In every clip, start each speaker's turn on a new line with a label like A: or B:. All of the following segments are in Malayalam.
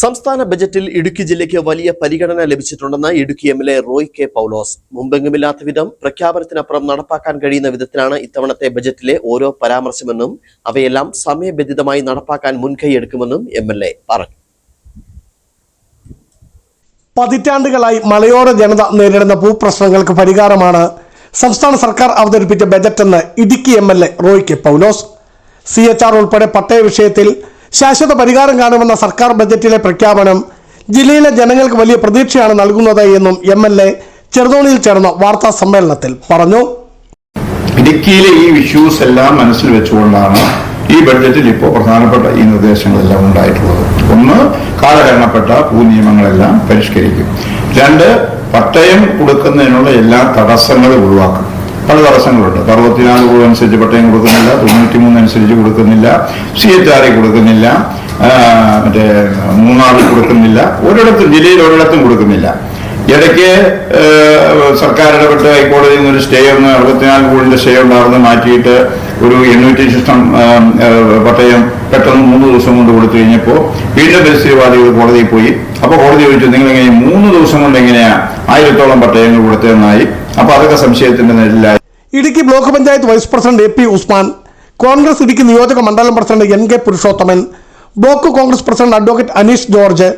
A: സംസ്ഥാന ബജറ്റിൽ ഇടുക്കി ജില്ലയ്ക്ക് വലിയ പരിഗണന ലഭിച്ചിട്ടുണ്ടെന്ന് ഇടുക്കി എംഎൽഎ റോയ് കെ പൗലോസ്. മുമ്പെങ്ങുമില്ലാത്ത വിധം പ്രഖ്യാപനത്തിനപ്പുറം നടപ്പാക്കാൻ കഴിയുന്ന വിധത്തിലാണ് ഇത്തവണത്തെ ബജറ്റിലെ ഓരോ പരാമർശമെന്നും അവയെല്ലാം സമയബന്ധിതമായി നടപ്പാക്കാൻ മുൻകൈയെടുക്കുമെന്നും എംഎൽഎ പറഞ്ഞു.
B: പതിറ്റാണ്ടുകളായി മലയോര ജനത നേരിടുന്ന ഭൂപ്രശ്നങ്ങൾക്ക് പരിഹാരമാണ് സംസ്ഥാന സർക്കാർ അവതരിപ്പിച്ച ബജറ്റെന്ന് ഇടുക്കി എംഎൽഎ റോയ് കെ പൗലോസ്. CHR ഉൾപ്പെടെ പട്ടയ വിഷയത്തിൽ ശാശ്വത പരിഹാരം കാണുമെന്ന സർക്കാർ ബജറ്റിലെ പ്രഖ്യാപനം ജില്ലയിലെ ജനങ്ങൾക്ക് വലിയ പ്രതീക്ഷയാണ് നൽകുന്നത് എന്നും എംഎൽഎ ചെറുതോണിയിൽ ചേർന്ന വാർത്താ സമ്മേളനത്തിൽ പറഞ്ഞു.
C: ഇടുക്കിയിലെ ഈ ഇഷ്യൂസ് എല്ലാം മനസ്സിൽ വെച്ചുകൊണ്ടാണ് ഈ ബഡ്ജറ്റിൽ ഇപ്പോൾ പ്രധാനപ്പെട്ട ഈ നിർദ്ദേശങ്ങളെല്ലാം ഉണ്ടായിട്ടുള്ളത്. ഒന്ന്, കാലഹരണപ്പെട്ട ഭൂനിയമങ്ങളെല്ലാം പരിഷ്കരിക്കും. രണ്ട്, പട്ടയം കൊടുക്കുന്നതിനുള്ള എല്ലാ തടസ്സങ്ങളും ഒഴിവാക്കും. പല തടസ്സങ്ങളുണ്ട്. 64 രൂപ അനുസരിച്ച് പട്ടയം കൊടുക്കുന്നില്ല, 93 അനുസരിച്ച് കൊടുക്കുന്നില്ല, CHR കൊടുക്കുന്നില്ല, മറ്റേ മൂന്നാറിൽ കൊടുക്കുന്നില്ല, ജില്ലയിൽ ഒരിടത്തും കൊടുക്കുന്നില്ല. ഇടയ്ക്ക് സർക്കാർ ഇടപെട്ട് ഹൈക്കോടതിയിൽ നിന്നൊരു സ്റ്റേ 64 കോടിയുടെ സ്റ്റേ ഉണ്ടാകുന്ന മാറ്റിയിട്ട് ഒരു 800 പട്ടയം പെട്ടെന്ന് 3 ദിവസം കൊണ്ട് കൊടുത്തു കഴിഞ്ഞപ്പോൾ വീണ്ടും പരിസ്ഥിതിവാദികൾ കോടതിയിൽ പോയി. അപ്പോൾ കോടതി ചോദിച്ചു, നിങ്ങൾ എങ്ങനെ 3 ദിവസം കൊണ്ട് എങ്ങനെയാ 1000-ഓളം പട്ടയങ്ങൾ കൊടുത്തതെന്നായി. അപ്പൊ അതൊക്കെ സംശയത്തിന്റെ നിഴലിലായി.
B: Idukki block panchayat vice president AP Usman, Congress Idukki നിയോജക മണ്ഡലം president NK Purushothaman, block Congress president advocate Aneesh George,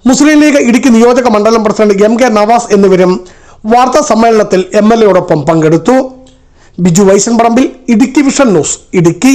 B: Muslim League Idukki നിയോജക മണ്ഡലം പ്രസിഡന്റ് MK നവാസ് എന്നിവരും വാർത്താ സമ്മേളനത്തിൽ MLA യോടൊപ്പം പങ്കെടുത്തു. ബിജു വൈസൻ പറമ്പിൽ, ഇടുക്കി വിഷൻ ന്യൂസ്, ഇടുക്കി.